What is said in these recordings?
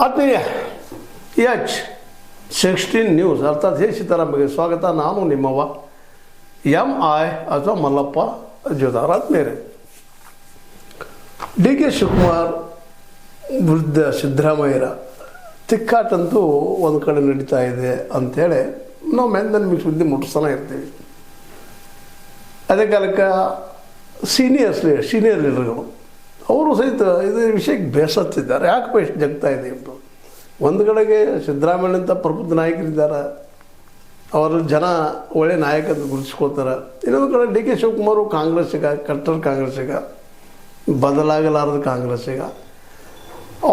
ಆತ್ಮೀಯ H16 news ಅರ್ಥಾತ್ ಹೇ ಸೀತಾರಾಮಗೆ ಸ್ವಾಗತ. ನಾನು ನಿಮ್ಮವ MI ಅಥವಾ ಮಲ್ಲಪ್ಪ ಜೋದಾರ್. ಆತ್ಮೀಯರೇ, DK ಶಿವಕುಮಾರ್ ವಿರುದ್ಧ ಸಿದ್ದರಾಮಯ್ಯರ ತಿಕ್ಕಾಟಂತೂ ಒಂದು ಕಡೆ ನಡೀತಾ ಇದೆ ಅಂಥೇಳಿ ನಾವು ಮೆಂದನ್ ನಿಮಗೆ ಸುದ್ದಿ ಮುಟ್ಟಿಸ್ತಾನೆ ಇರ್ತೀವಿ. ಅದೇ ಕಾಲಕ್ಕೆ ಸೀನಿಯರ್ ಲೀಡರ್ಗಳು ಅವರು ಸಹಿತ ಇದು ವಿಷಯಕ್ಕೆ ಬೇಸತ್ತಿದ್ದಾರೆ. ಯಾಕಪ್ಪ ಇಷ್ಟು ಜಗ್ತಾ ಇದೆ ಅಂತ. ಒಂದು ಕಡೆಗೆ ಸಿದ್ದರಾಮಯ್ಯನಂತ ಪ್ರಬುದ್ಧ ನಾಯಕರಿದ್ದಾರೆ, ಅವರಲ್ಲಿ ಜನ ಒಳ್ಳೆ ನಾಯಕ ಅಂತ ಗುರುತಿಸ್ಕೋತಾರೆ. ಇನ್ನೊಂದು ಕಡೆ DK ಶಿವಕುಮಾರು ಕಾಂಗ್ರೆಸ್ಸಿಗ, ಕಟ್ಟರ್ ಕಾಂಗ್ರೆಸ್ಸಿಗ, ಬದಲಾಗಲಾರದ ಕಾಂಗ್ರೆಸ್ಸಿಗ.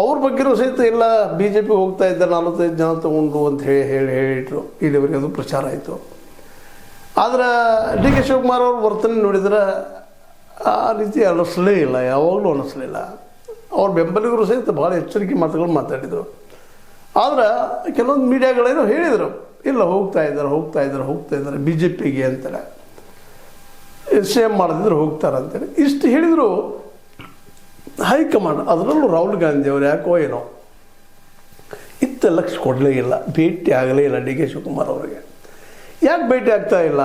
ಅವ್ರ ಬಗ್ಗೆಯೂ ಸಹಿತ ಇಲ್ಲ BJP ಹೋಗ್ತಾ ಇದ್ದಾರೆ 45 ಜನ ತೊಗೊಂಡು ಅಂತ ಹೇಳಿಟ್ರು. ಇಲ್ಲಿವರೆಗೆ ಅದು ಪ್ರಚಾರ ಆಯಿತು. ಆದರೆ DK ಶಿವಕುಮಾರ್ ಅವ್ರ ವರ್ತನೆ ನೋಡಿದ್ರೆ ಆ ರೀತಿ ಅನ್ನಿಸ್ಲೇ ಇಲ್ಲ, ಯಾವಾಗಲೂ ಅನ್ನಿಸ್ಲಿಲ್ಲ. ಅವ್ರ ಬೆಂಬಲಿಗರು ಸಹಿತ ಭಾಳ ಎಚ್ಚರಿಕೆ ಮಾತುಗಳು ಮಾತಾಡಿದರು. ಆದರೆ ಕೆಲವೊಂದು ಮೀಡಿಯಾಗಳೇನೋ ಹೇಳಿದರು, ಇಲ್ಲ ಹೋಗ್ತಾ ಇದ್ದಾರೆ BJPಗೆ ಅಂತಾರೆ, CM ಮಾಡದಿದ್ರು ಹೋಗ್ತಾರೆ ಅಂತೇಳಿ ಇಷ್ಟು ಹೇಳಿದರು. ಹೈಕಮಾಂಡ್, ಅದರಲ್ಲೂ ರಾಹುಲ್ ಗಾಂಧಿ ಅವರು ಯಾಕೋ ಏನೋ ಲಕ್ಷ ಕೊಡಲೇ ಇಲ್ಲ, ಭೇಟಿ ಆಗಲೇ ಇಲ್ಲ DK ಶಿವಕುಮಾರ್ ಅವರಿಗೆ. ಯಾಕೆ ಭೇಟಿ ಆಗ್ತಾ ಇಲ್ಲ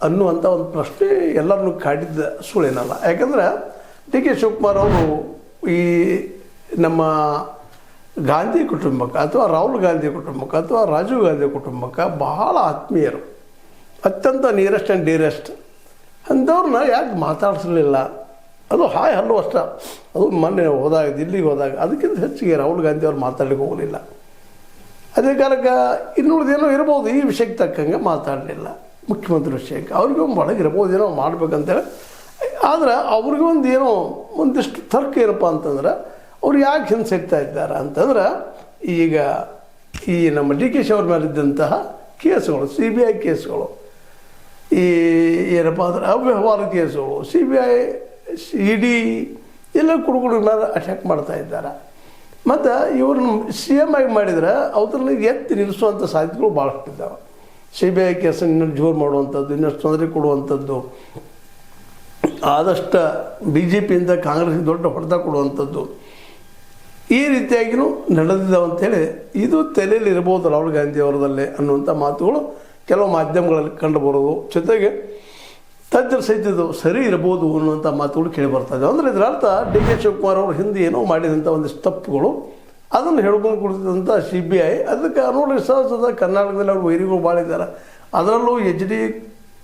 ಅನ್ನುವಂಥ ಒಂದು ಪ್ರಶ್ನೆ ಎಲ್ಲರನ್ನೂ ಕಾಡಿದ್ದ ಸುಳ್ಳೇನಲ್ಲ. ಯಾಕಂದ್ರೆ DK ಶಿವಕುಮಾರ್ ಅವರು ಈ ನಮ್ಮ ಗಾಂಧಿ ಕುಟುಂಬಕ್ಕೆ ಅಥವಾ ರಾಹುಲ್ ಗಾಂಧಿ ಕುಟುಂಬಕ್ಕೆ ಅಥವಾ ರಾಜೀವ್ ಗಾಂಧಿ ಕುಟುಂಬಕ್ಕೆ ಬಹಳ ಆತ್ಮೀಯರು, ಅತ್ಯಂತ ನಿಯರೆಸ್ಟ್ ಆ್ಯಂಡ್ ಡಿಯರೆಸ್ಟ್. ಅಂಥವ್ರನ್ನ ಯಾಕೆ ಮಾತಾಡಿಸಲಿಲ್ಲ? ಅದು ಹಾಯ್ ಹಲ್ಲು ಅಷ್ಟ. ಅದು ಮೊನ್ನೆ ಹೋದಾಗ, ದಿಲ್ಲಿಗೆ ಹೋದಾಗ ಅದಕ್ಕಿಂತ ಹೆಚ್ಚಿಗೆ ರಾಹುಲ್ ಗಾಂಧಿ ಅವ್ರು ಮಾತಾಡಲಿಕ್ಕೆ ಹೋಗಲಿಲ್ಲ. ಅದೇ ಕಾಲಕ್ಕೆ ಇನ್ನುಳಿದೇನೋ ಇರ್ಬೋದು, ಈ ವಿಷಯಕ್ಕೆ ತಕ್ಕಂಗೆ ಮಾತಾಡಲಿಲ್ಲ. ಮುಖ್ಯಮಂತ್ರಿ ವಿಷಯಕ್ಕೆ ಅವ್ರಿಗೆ ಒಂದು ಒಳಗಿರ್ಬೋದು, ಏನೋ ಮಾಡ್ಬೇಕಂತೇಳಿ. ಆದರೆ ಅವ್ರಿಗೆ ಒಂದು ಏನೋ ಒಂದಿಷ್ಟು ತರ್ಕ ಏನಪ್ಪ ಅಂತಂದ್ರೆ, ಅವ್ರು ಯಾಕೆ ಹಿಂಸೆಗ್ತಾ ಇದ್ದಾರೆ ಅಂತಂದ್ರೆ, ಈಗ ಈ ನಮ್ಮ DK ಶಿ ಅವ್ರ ಮೇಲಿದ್ದಂತಹ ಕೇಸುಗಳು, CBI ಕೇಸುಗಳು, ಈ ಏನಪ್ಪ ಅಂದ್ರೆ ಅವ್ಯವಹಾರ ಕೇಸುಗಳು, CBI ED ಎಲ್ಲ ಕುಡುಗುಡು ಮೇಲೆ ಅಟ್ಯಾಕ್ ಮಾಡ್ತಾ ಇದ್ದಾರೆ. ಮತ್ತು ಇವ್ರನ್ನ CM ಆಗಿ ಮಾಡಿದರೆ ಅವ್ರನ್ನ ಎತ್ತಿ ನಿಲ್ಲಿಸುವಂಥ ಸಾಧ್ಯತೆಗಳು ಭಾಳಷ್ಟಿದ್ದಾವೆ. CBI ಕೇಸನ್ನು ಇನ್ನೂ ಜೋರು ಮಾಡುವಂಥದ್ದು, ಇನ್ನಷ್ಟು ತೊಂದರೆ ಕೊಡುವಂಥದ್ದು, ಆದಷ್ಟು BJPಯಿಂದ ಕಾಂಗ್ರೆಸ್ಗೆ ದೊಡ್ಡ ಹೊಡೆತ ಕೊಡುವಂಥದ್ದು, ಈ ರೀತಿಯಾಗಿಯೂ ನಡೆದಿದ್ದಾವೆ ಅಂಥೇಳಿ ಇದು ತಲೆಯಲ್ಲಿ ಇರ್ಬೋದು ರಾಹುಲ್ ಗಾಂಧಿ ಅವರದಲ್ಲೇ ಅನ್ನುವಂಥ ಮಾತುಗಳು ಕೆಲವು ಮಾಧ್ಯಮಗಳಲ್ಲಿ ಕಂಡುಬರೋದು. ಜೊತೆಗೆ ತಜ್ಜರು ಸಹಿತ ಸರಿ ಇರ್ಬೋದು ಅನ್ನುವಂಥ ಮಾತುಗಳು ಕೇಳಿಬರ್ತದೆ. ಅಂದರೆ ಇದರ ಅರ್ಥ DK ಶಿವಕುಮಾರ್ ಅವರು ಹಿಂದೆ ಏನೋ ಮಾಡಿದಂಥ ಒಂದಿಷ್ಟು ತಪ್ಪುಗಳು ಅದನ್ನು ಹೇಳ್ಕೊಂಡು ಕೊಡ್ತಿದ್ದಂಥ CBI ಅದಕ್ಕೆ ನೋಡಿ ಸಹಜದ ಕರ್ನಾಟಕದಲ್ಲಿ ಅವ್ರು ವೈರಿಗಳು ಭಾಳ ಇದ್ದಾರೆ. ಅದರಲ್ಲೂ HD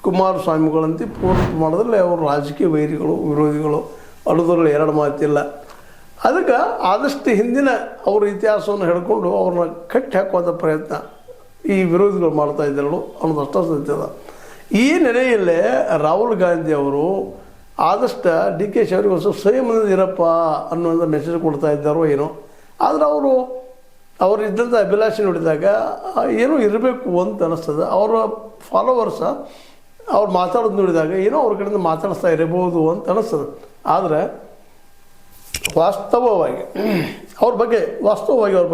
ಕುಮಾರಸ್ವಾಮಿಗಳಂತೆ ಪೂರ್ಣ ಪ್ರಮಾಣದಲ್ಲಿ ಅವರು ರಾಜಕೀಯ ವೈರಿಗಳು, ವಿರೋಧಿಗಳು ಅನ್ನೋದ್ರಲ್ಲಿ ಎರಡು ಮಾತಿಲ್ಲ. ಅದಕ್ಕೆ ಆದಷ್ಟು ಹಿಂದಿನ ಅವ್ರ ಇತಿಹಾಸವನ್ನು ಹೇಳ್ಕೊಂಡು ಅವ್ರನ್ನ ಕಟ್ಟಿ ಹಾಕುವಂಥ ಪ್ರಯತ್ನ ಈ ವಿರೋಧಿಗಳು ಮಾಡ್ತಾ ಇದ್ದಾರಳು ಅನ್ನೋದು ಅಷ್ಟೇ ಸತ್ಯದ. ಈ ನೆಲೆಯಲ್ಲೇ ರಾಹುಲ್ ಗಾಂಧಿ ಅವರು ಆದಷ್ಟು DK ಶಿ ಅವರಿಗೆ ಒಂದು ಸ್ವಲ್ಪ ಸಂಯಮದಿಂದ ಇರಪ್ಪ ಅನ್ನುವಂಥ ಮೆಸೇಜ್ ಕೊಡ್ತಾ ಇದ್ದಾರೋ ಏನೋ. ಆದರೆ ಅವರು ಇದ್ದಂಥ ಅಭಿಲಾಷೆ ನೋಡಿದಾಗ ಏನೋ ಇರಬೇಕು ಅಂತ ಅನ್ನಿಸ್ತದೆ. ಅವರ ಫಾಲೋವರ್ಸ ಅವ್ರು ಮಾತಾಡೋದು ನೋಡಿದಾಗ ಏನೋ ಅವ್ರ ಕಡೆಯಿಂದ ಮಾತಾಡಿಸ್ತಾ ಇರಬಹುದು ಅಂತ ಅನ್ನಿಸ್ತದೆ. ಆದರೆ ವಾಸ್ತವವಾಗಿ ಅವ್ರ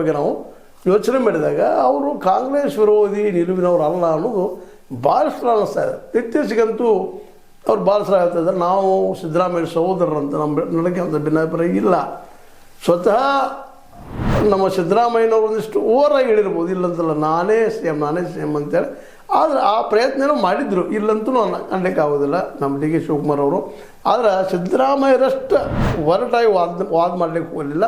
ಬಗ್ಗೆ ನಾವು ಯೋಚನೆ ಮಾಡಿದಾಗ ಅವರು ಕಾಂಗ್ರೆಸ್ ವಿರೋಧಿ ನಿಲುವಿನವ್ರು ಅಲ್ಲ ಅನ್ನೋದು ಭಾಳಷ್ಟು ಅನ್ನಿಸ್ತಾ ಇದೆ. ಇತ್ತೀಚೆಗಂತೂ ಅವ್ರು ಭಾಳಷ್ಟು ಆಗ್ತಾ ಇದ್ದಾರೆ, ನಾವು ಸಿದ್ದರಾಮಯ್ಯ ಸಹೋದರರಂತ ನನಗೆ ಅಂತ ಭಿನ್ನಾಭಿಪ್ರಾಯ ಇಲ್ಲ. ಸ್ವತಃ ನಮ್ಮ ಸಿದ್ದರಾಮಯ್ಯನವ್ರು ಒಂದಿಷ್ಟು ಓವರಾಗಿ ಹೇಳಿರ್ಬೋದು, ಇಲ್ಲಂತಲ್ಲ ನಾನೇ CM ಅಂತೇಳಿ. ಆದರೆ ಆ ಪ್ರಯತ್ನ ಮಾಡಿದ್ರು, ಇಲ್ಲಂತೂ ಅನ್ಲಿಕ್ಕೆ ಆಗೋದಿಲ್ಲ ನಮ್ಮ DK ಶಿವಕುಮಾರ್ ಅವರು. ಆದರೆ ಸಿದ್ದರಾಮಯ್ಯರಷ್ಟು ಹೊರಟಾಗಿ ವಾದ ಮಾಡಲಿಕ್ಕೆ ಹೋಗಲಿಲ್ಲ.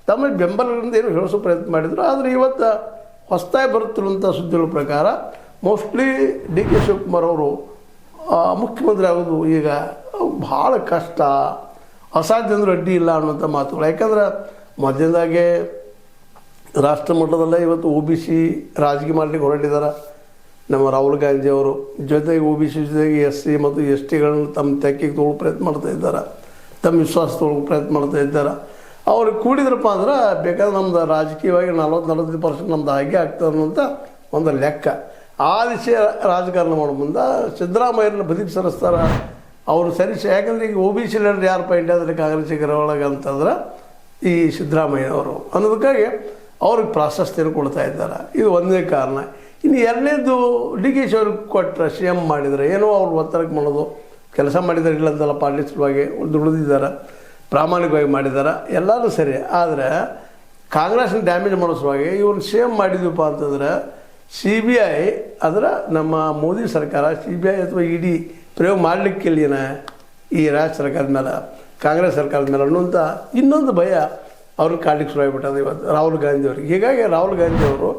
ತಮ್ಮ ಬೆಂಬಲಗಳಿಂದ ಏನು ಹೇಳಿಸೋ ಪ್ರಯತ್ನ ಮಾಡಿದರು. ಆದರೆ ಇವತ್ತು ಹೊಸದಾಗಿ ಬರುತ್ತಿರುವಂಥ ಸುದ್ದಿಗಳ ಪ್ರಕಾರ ಮೋಸ್ಟ್ಲಿ DK ಶಿವಕುಮಾರ್ ಅವರು ಮುಖ್ಯಮಂತ್ರಿ ಆಗೋದು ಈಗ ಭಾಳ ಕಷ್ಟ, ಅಸಾಧ್ಯ ಅಂದ್ರೆ ಅಡ್ಡಿ ಇಲ್ಲ ಅನ್ನುವಂಥ ಮಾತುಗಳು. ಯಾಕಂದ್ರೆ ಮಧ್ಯದಾಗೆ ರಾಷ್ಟ್ರ ಮಟ್ಟದಲ್ಲೇ ಇವತ್ತು OBC ರಾಜಕೀಯ ಮಾಡಲಿಕ್ಕೆ ಹೊರಟಿದ್ದಾರೆ ನಮ್ಮ ರಾಹುಲ್ ಗಾಂಧಿ ಅವರು. ಜೊತೆಗೆ OBC ಜೊತೆಗೆ SC ಮತ್ತು STಗಳನ್ನ ತಮ್ಮ ತೆಕ್ಕಿಗೆ ತೊಗೊಳ್ಳೋ ಪ್ರಯತ್ನ ಮಾಡ್ತಾ ಇದ್ದಾರೆ, ತಮ್ಮ ವಿಶ್ವಾಸ ತೊಗೊಳ್ಳೋ ಪ್ರಯತ್ನ ಮಾಡ್ತಾ ಇದ್ದಾರೆ. ಅವ್ರಿಗೆ ಕೂಡಿದ್ರಪ್ಪ ಅಂದ್ರೆ ಬೇಕಾದ್ರೆ ನಮ್ದು ರಾಜಕೀಯವಾಗಿ 40-45% ನಮ್ದು ಹಾಗೆ ಆಗ್ತದೆ ಅನ್ನುವಂಥ ಒಂದು ಲೆಕ್ಕ. ಆ ದಿಶೆ ರಾಜಕಾರಣ ಮಾಡೋ ಮುಂದೆ ಸಿದ್ದರಾಮಯ್ಯರನ್ನ ಬದಿಗೆ ಸರಿಸ್ತಾರೆ ಅವರು ಸರಿಸಿ. ಯಾಕಂದರೆ ಈಗ OBC ಲೀಡರ್ ಯಾರಪ್ಪ ಇಂಡಿಯಾದಲ್ಲಿ ಕಾಂಗ್ರೆಸ್ಸಿಗರ ಒಳಗೆ ಅಂತಂದ್ರೆ ಈ ಸಿದ್ದರಾಮಯ್ಯನವರು ಅನ್ನೋದಕ್ಕಾಗಿ ಅವ್ರಿಗೆ ಪ್ರಾಶಸ್ತ್ಯನ ಕೊಡ್ತಾ ಇದ್ದಾರೆ. ಇದು ಒಂದೇ ಕಾರಣ. ಇನ್ನು ಎರಡನೇದು DK ಶಿ ಅವ್ರಿಗೆ ಕೊಟ್ಟರೆ CM ಮಾಡಿದರೆ ಏನೋ ಅವ್ರು ಒತ್ತಡಕ್ಕೆ ಮಾಡೋದು, ಕೆಲಸ ಮಾಡಿದ್ದಾರೆ ಇಲ್ಲಂತಲ್ಲ, ಪಾಲಿಸಲುವಾಗಿ ದುಡಿದಿದ್ದಾರೆ, ಪ್ರಾಮಾಣಿಕವಾಗಿ ಮಾಡಿದ್ದಾರೆ, ಎಲ್ಲರೂ ಸರಿ. ಆದರೆ ಕಾಂಗ್ರೆಸ್ನ ಡ್ಯಾಮೇಜ್ ಮಾಡೋ ಸಲುವಾಗಿ ಇವ್ರನ್ನ ಸೇಮ್ ಮಾಡಿದ್ವಪ್ಪ ಅಂತಂದ್ರೆ CBI ಅಂದ್ರೆ ನಮ್ಮ ಮೋದಿ ಸರ್ಕಾರ CBI ಅಥವಾ ED ಪ್ರಯೋಗ ಮಾಡಲಿಕ್ಕಿಲ್ಲ ಈ ರಾಜ್ಯ ಸರ್ಕಾರದ ಮೇಲೆ, ಕಾಂಗ್ರೆಸ್ ಸರ್ಕಾರದ ಮೇಲೆ ಅನ್ನುವಂಥ ಇನ್ನೊಂದು ಭಯ ಅವ್ರನ್ನ ಕಾಡ್ಲಿಕ್ಕೆ ಶುರು ಆಗಿಬಿಟ್ಟದ ಇವತ್ತು ರಾಹುಲ್ ಗಾಂಧಿ ಅವ್ರಿಗೆ. ಹೀಗಾಗಿ ರಾಹುಲ್ ಗಾಂಧಿ ಅವರು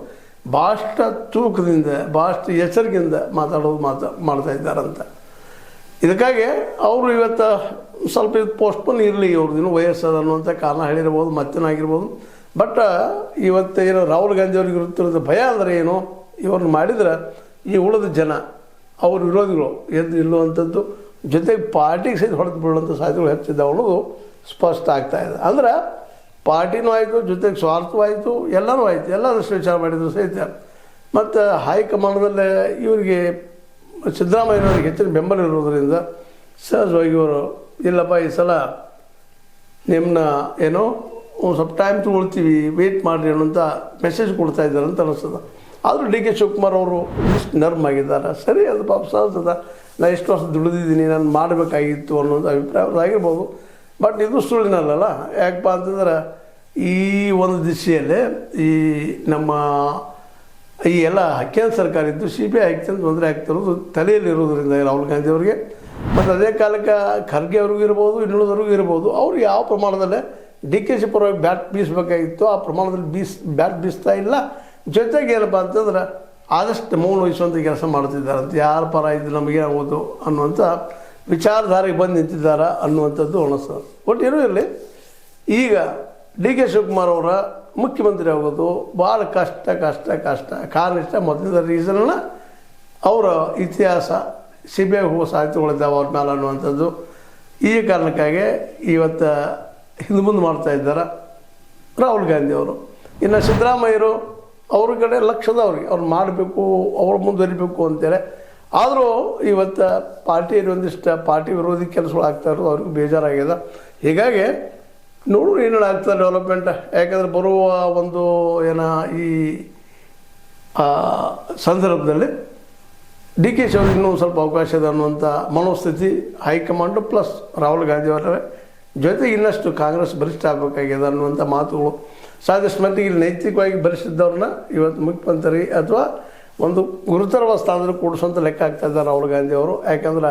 ಭಾಳಷ್ಟು ತೂಕದಿಂದ ಭಾಳಷ್ಟು ಎಚ್ಚರಿಕೆಯಿಂದ ಮಾಡ್ತಾ ಇದ್ದಾರಂತ. ಇದಕ್ಕಾಗಿ ಅವರು ಇವತ್ತು ಸ್ವಲ್ಪ ಇದು ಪೋಸ್ಟ್ಪೋನ್ ಇರಲಿ, ಇವ್ರದ್ದು ವಯಸ್ಸದ ಅನ್ನುವಂಥ ಕಾರಣ ಹೇಳಿರ್ಬೋದು, ಮತ್ತೇನಾಗಿರ್ಬೋದು. ಬಟ್ ಇವತ್ತು ಏನು ರಾಹುಲ್ ಗಾಂಧಿ ಅವ್ರಿಗೆ ಇರುತ್ತಿರೋದು ಭಯ ಅಂದರೆ ಏನು, ಇವ್ರನ್ನ ಮಾಡಿದ್ರೆ ಈ ಉಳಿದ ಜನ ಅವ್ರ ವಿರೋಧಿಗಳು ಎದ್ದು ನಿಲ್ಲುವಂಥದ್ದು, ಜೊತೆಗೆ ಪಾರ್ಟಿಗೆ ಸಹಿತ ಹೊಡೆದು ಬೀಳುವಂಥ ಸಾಧ್ಯತೆಗಳು ಹೆಚ್ಚಿದ್ದಾವೆ ಅನ್ನೋದು ಸ್ಪಷ್ಟ ಆಗ್ತಾಯಿದೆ. ಅಂದ್ರೆ ಪಾರ್ಟಿನೂ ಆಯಿತು, ಜೊತೆಗೆ ಸ್ವಾರ್ಥವಾಯಿತು, ಎಲ್ಲನೂ ಆಯಿತು, ಎಲ್ಲ ದೃಷ್ಟಿ ವಿಚಾರ ಮಾಡಿದ್ರು ಸಹಿತ. ಮತ್ತು ಹೈಕಮಾಂಡದಲ್ಲೇ ಇವರಿಗೆ ಸಿದ್ದರಾಮಯ್ಯನವ್ರಿಗೆ ಹೆಚ್ಚಿನ ಬೆಂಬಲ ಇರೋದರಿಂದ ಸಹಜವಾಗಿ ಇವರು ಇಲ್ಲಪ್ಪ ಈ ಸಲ ನಿಮ್ಮನ್ನ ಏನೋ ಒಂದು ಸ್ವಲ್ಪ ಟೈಮ್ ತೊಗೊಳ್ತೀವಿ, ವೆಯ್ಟ್ ಮಾಡಿರಿ ಅನ್ನೋಂಥ ಮೆಸೇಜ್ ಕೊಡ್ತಾ ಇದ್ದಾರೆ ಅಂತ ಅನ್ನಿಸ್ತದೆ. ಆದರೂ DK ಶಿವಕುಮಾರ್ ಅವರು ಇಷ್ಟು ನರ್ಮ್ ಆಗಿದ್ದಾರೆ. ಸರಿ, ಅದು ಪಾಪ ಸಹಜದ, ನಾನು ಎಷ್ಟು ವರ್ಷ ದುಡಿದಿದ್ದೀನಿ, ನಾನು ಮಾಡಬೇಕಾಗಿತ್ತು ಅನ್ನೋದು ಅಭಿಪ್ರಾಯ ಆಗಿರ್ಬೋದು. ಬಟ್ ಇದು ಸುಳ್ಳಿನಲ್ಲ. ಯಾಕಪ್ಪ ಅಂತಂದ್ರೆ ಈ ಒಂದು ದಿಶೆಯಲ್ಲೇ ಈ ನಮ್ಮ ಈ ಎಲ್ಲ ಕೇಂದ್ರ ಸರ್ಕಾರ ಇದ್ದು CBI ಹಾಕ್ತಂದು ತೊಂದರೆ ಆಗ್ತಿರೋದು ತಲೆಯಲ್ಲಿರೋದ್ರಿಂದ ರಾಹುಲ್ ಗಾಂಧಿ ಅವರಿಗೆ. ಮತ್ತು ಅದೇ ಕಾಲಕ್ಕೆ ಖರ್ಗೆ ಅವ್ರಿಗೂ ಇರ್ಬೋದು, ಇನ್ನುಳಿದವ್ರಿಗೂ ಇರ್ಬೋದು, ಅವರು ಯಾವ ಪ್ರಮಾಣದಲ್ಲೇ DK ಪರವಾಗಿ ಬ್ಯಾಟ್ ಬೀಸಬೇಕಾಗಿತ್ತು ಆ ಪ್ರಮಾಣದಲ್ಲಿ ಬ್ಯಾಟ್ ಬೀಸ್ತಾ ಇಲ್ಲ. ಜೊತೆಗೆ ಏನಪ್ಪ ಅಂತಂದ್ರೆ ಆದಷ್ಟು ಮೌನ ವಹಿಸುವಂಥ ಕೆಲಸ ಮಾಡ್ತಿದ್ದಾರಂತೆ. ಯಾರ ಪರ ಇದು ನಮಗೆ ಆಗೋದು ಅನ್ನುವಂಥ ವಿಚಾರಧಾರೆಗೆ ಬಂದು ನಿಂತಿದ್ದಾರೆ ಅನ್ನುವಂಥದ್ದು ಅನಿಸ್ತದೆ. ಒಟ್ಟು ಏನೂ ಇರಲಿ, ಈಗ DK ಶಿವಕುಮಾರ್ ಅವರ ಮುಖ್ಯಮಂತ್ರಿ ಆಗೋದು ಭಾಳ ಕಷ್ಟ. ಕಾರಣ ಇಷ್ಟ, ಮೊದಲನೇ ರೀಸನ್ನ ಅವರ ಇತಿಹಾಸ CBI ಹೋಗೋ ಸಾಧ್ಯತೆಗಳಿದ್ದಾವೆ ಅವ್ರ ಮೇಲೆ ಅನ್ನುವಂಥದ್ದು. ಈ ಕಾರಣಕ್ಕಾಗಿ ಇವತ್ತು ಹಿಂದೆ ಮುಂದೆ ಮಾಡ್ತಾ ಇದ್ದಾರೆ ರಾಹುಲ್ ಗಾಂಧಿ ಅವರು. ಇನ್ನು ಸಿದ್ದರಾಮಯ್ಯರು ಅವ್ರ ಕಡೆ ಲಕ್ಷದವ್ರಿಗೆ ಅವ್ರು ಮಾಡಬೇಕು, ಅವ್ರು ಮುಂದುವರಿಬೇಕು ಅಂತೇಳಿ. ಆದರೂ ಇವತ್ತು ಪಾರ್ಟಿಯಲ್ಲಿ ಒಂದಿಷ್ಟು ಪಾರ್ಟಿ ವಿರೋಧಿ ಕೆಲಸಗಳು ಆಗ್ತಾ ಇರೋದು ಅವ್ರಿಗೆ ಬೇಜಾರಾಗಿದೆ. ಹೀಗಾಗಿ ನೋಡು ಏನೇನು ಆಗ್ತದೆ ಡೆವಲಪ್ಮೆಂಟ್. ಯಾಕಂದರೆ ಬರುವ ಒಂದು ಈ ಸಂದರ್ಭದಲ್ಲಿ DK ಅವ್ರಿಗೆ ಇನ್ನೂ ಸ್ವಲ್ಪ ಅವಕಾಶ ಇದೆ ಅನ್ನುವಂಥ ಮನೋಸ್ಥಿತಿ ಹೈಕಮಾಂಡು ಪ್ಲಸ್ ರಾಹುಲ್ ಗಾಂಧಿ ಅವರ ಜೊತೆಗೆ ಇನ್ನಷ್ಟು ಕಾಂಗ್ರೆಸ್ ಬಲಿಷ್ಠ ಆಗಬೇಕಾಗಿದೆ ಅನ್ನುವಂಥ ಮಾತುಗಳು. ಸಾಕಷ್ಟು ಮಟ್ಟಿಗೆ ಇಲ್ಲಿ ನೈತಿಕವಾಗಿ ಬಲಿಷ್ಠಿದ್ದವ್ರನ್ನ ಇವತ್ತು ಮುಖ್ಯಮಂತ್ರಿ ಅಥವಾ ಒಂದು ಗುರುತರವಾದ ಸ್ಥಾನದಲ್ಲಿ ಕೂಡಿಸುವಂಥ ಲೆಕ್ಕ ಆಗ್ತಾ ಇದ್ದಾರೆ ರಾಹುಲ್ ಗಾಂಧಿ ಅವರು. ಯಾಕಂದ್ರೆ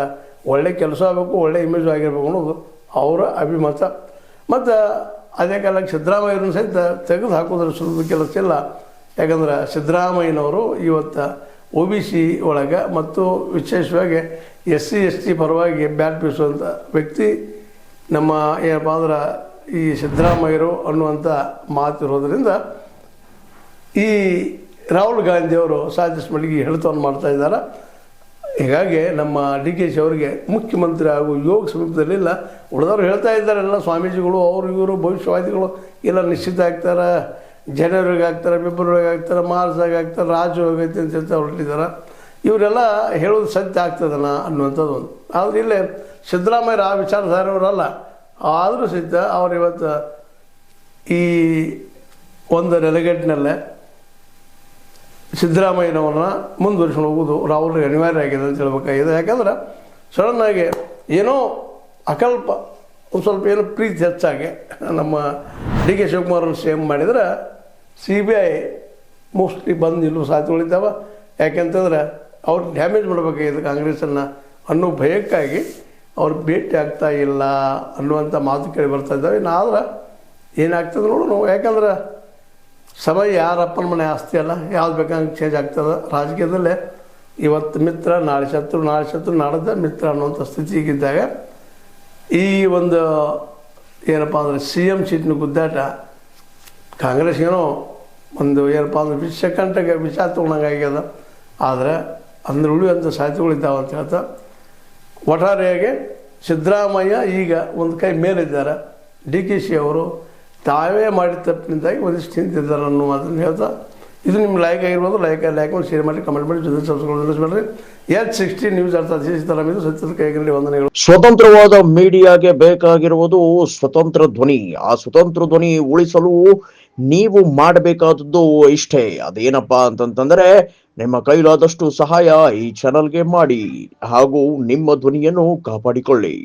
ಒಳ್ಳೆ ಕೆಲಸ ಆಗಬೇಕು, ಒಳ್ಳೆ ಇಮೇಜು ಆಗಿರ್ಬೇಕು ಅನ್ನೋದು ಅವರ ಅಭಿಮತ. ಮತ್ತು ಅದೇ ಕಾಲಕ್ಕೆ ಸಿದ್ದರಾಮಯ್ಯವ್ರನ್ನ ಸಹಿತ ತೆಗೆದು ಹಾಕೋದ್ರ ಸುಲಭ ಕೆಲಸ ಇಲ್ಲ. ಯಾಕಂದ್ರೆ ಸಿದ್ದರಾಮಯ್ಯನವರು ಇವತ್ತು OBC ಒಳಗೆ ಮತ್ತು ವಿಶೇಷವಾಗಿ SC ST ಪರವಾಗಿ ಬ್ಯಾಟ್ ಬೀಸುವಂಥ ವ್ಯಕ್ತಿ ನಮ್ಮ ಏನಪ್ಪ ಅಂದ್ರೆ ಈ ಸಿದ್ದರಾಮಯ್ಯರು ಅನ್ನುವಂಥ ಮಾತಿರೋದ್ರಿಂದ ಈ ರಾಹುಲ್ ಗಾಂಧಿಯವರು ಸಾಕಷ್ಟು ಮಟ್ಟಿಗೆ ಹಿಡಿತವನ್ನು ಮಾಡ್ತಾ ಇದ್ದಾರೆ. ಹೀಗಾಗಿ ನಮ್ಮ DK ಅವರಿಗೆ ಮುಖ್ಯಮಂತ್ರಿ ಹಾಗೂ ಯೋಗ ಸಮೀಪದಲ್ಲಿಲ್ಲ. ಉಳಿದವರು ಹೇಳ್ತಾ ಇದ್ದಾರೆ ಎಲ್ಲ ಸ್ವಾಮೀಜಿಗಳು, ಅವರು ಇವರು ಭವಿಷ್ಯವಾದಿಗಳು ಎಲ್ಲ ನಿಶ್ಚಿತ ಆಗ್ತಾರೆ, ಜನವರಿಗೆ ಆಗ್ತಾರೆ, ಫೆಬ್ರವರಿಗೆ ಆಗ್ತಾರೆ, ಮಾರ್ಚ್ದಾಗ ಆಗ್ತಾರೆ, ರಾಜ್ಯ ಹೋಗೈತೆ ಅಂತ ಹೊರಟಿದ್ದಾರೆ. ಇವರೆಲ್ಲ ಹೇಳೋದು ಸತ್ಯ ಆಗ್ತದನ ಅನ್ನುವಂಥದ್ದು ಒಂದು. ಆದರೆ ಇಲ್ಲೇ ಸಿದ್ದರಾಮಯ್ಯ ಆ ವಿಚಾರಧಾರೆಯವರಲ್ಲ. ಆದರೂ ಸಹಿತ ಅವ್ರು ಇವತ್ತು ಈ ಒಂದು ನೆಲೆಗಟ್ಟಿನಲ್ಲೇ ಸಿದ್ದರಾಮಯ್ಯನವ್ರನ್ನ ಮುಂದುವರಿಸ್ಕೊಂಡು ಹೋಗೋದು ರಾಹುಲ್ಗೆ ಅನಿವಾರ್ಯ ಆಗಿದೆ ಅಂತ ಹೇಳ್ಬೇಕಾಗಿದೆ. ಯಾಕಂದ್ರೆ ಸಡನ್ನಾಗಿ ಏನೋ ಅಕಲ್ಪ ಒಂದು ಸ್ವಲ್ಪ ಏನೋ ಪ್ರೀತಿ ಹೆಚ್ಚಾಗಿ ನಮ್ಮ DK ಶಿವಕುಮಾರನ್ನು ಸೇಮ್ ಮಾಡಿದ್ರೆ CBI ಮೋಸ್ಟ್ಲಿ ಬಂದು ನಿಲ್ಲುವ ಸಾಧ್ಯತೆಗಳಿದ್ದಾವೆ. ಯಾಕೆಂತಂದ್ರೆ ಅವ್ರು ಡ್ಯಾಮೇಜ್ ಮಾಡಬೇಕಾಗಿದೆ ಕಾಂಗ್ರೆಸ್ಸನ್ನು ಅನ್ನೋ ಭಯಕ್ಕಾಗಿ ಅವ್ರು ಭೇಟಿ ಆಗ್ತಾ ಇಲ್ಲ ಅನ್ನುವಂಥ ಮಾತು ಕೇಳಿ ಬರ್ತಾ ಇದ್ದಾವೆ. ಇನ್ನಾದ್ರೆ ಏನಾಗ್ತದೆ ನೋಡು. ಯಾಕಂದ್ರೆ ಸಮಯ ಯಾರಪ್ಪನ ಮನೆ ಆಸ್ತಿ ಅಲ್ಲ, ಯಾವ್ದು ಬೇಕಂಗೆ ಚೇಂಜ್ ಆಗ್ತದೆ. ರಾಜಕೀಯದಲ್ಲೇ ಇವತ್ತು ಮಿತ್ರ, ನಾಳೆ ಶತ್ರು, ನಾಡದ ಮಿತ್ರ ಅನ್ನುವಂಥ ಸ್ಥಿತಿ ಈಗಿದ್ದಾಗ ಈ ಒಂದು ಏನಪ್ಪ ಅಂದರೆ CM ಸೀಟ್ನ ಗುದ್ದಾಟ ಕಾಂಗ್ರೆಸ್ಗೇನೋ ಒಂದು ಏನಪ್ಪ ಅಂದ್ರೆ ವಿಷಕಂಠಗೆ ವಿಷ ತೊಗೊಂಡಂಗಾಗ್ಯದ. ಆದರೆ ಅಂದ್ರೆ ಉಳಿಯುವಂಥ ಸಾಧ್ಯತೆಗಳಿದ್ದಾವೆ ಅಂತ ಹೇಳ್ತಾ ಒಟ್ಟಾರೆಯಾಗಿ ಸಿದ್ದರಾಮಯ್ಯ ಈಗ ಒಂದು ಕೈ ಮೇಲಿದ್ದಾರೆ. DK ಅವರು ತಾವೇ ಮಾಡಿದ ತಪ್ಪಿನಿಂದಾಗಿ ಒಂದಿಷ್ಟು ತಿಂತಿದ್ದಾರೆ ಅನ್ನೋ ಮಾತನ್ನು ಹೇಳ್ತಾ ಇದು ನಿಮ್ಗೆ ಲೈಕ್ ಆಗಿರ್ಬೋದು. ಲೈಕ್ ಮಾಡಿ ಶೇರ್ ಮಾಡಿ, ಕಮೆಂಟ್ ಮಾಡಿ, ಜೊತೆ ಸಬ್ಸ್ಕ್ರೈಬ್ ಮಾಡಿರಿ. H16 ನ್ಯೂಸ್ ಅರ್ಥ ಇದು ಸತ್ಯದ ಕೈಗೊಂಡು ವಂದನೆಗಳು. ಸ್ವತಂತ್ರವಾದ ಮೀಡಿಯಾಗೆ ಬೇಕಾಗಿರುವುದು ಸ್ವತಂತ್ರ ಧ್ವನಿ. ಆ ಸ್ವತಂತ್ರ ಧ್ವನಿ ಉಳಿಸಲು ನೀವು ಮಾಡಬೇಕಾದದ್ದು ಇಷ್ಟೇ. ಅದೇನಪ್ಪಾ ಅಂತಂತಂದ್ರೆ ನಿಮ್ಮ ಕೈಲಾದಷ್ಟು ಸಹಾಯ ಈ ಚಾನಲ್ಗೆ ಮಾಡಿ ಹಾಗೂ ನಿಮ್ಮ ಧ್ವನಿಯನ್ನು ಕಾಪಾಡಿಕೊಳ್ಳಿ.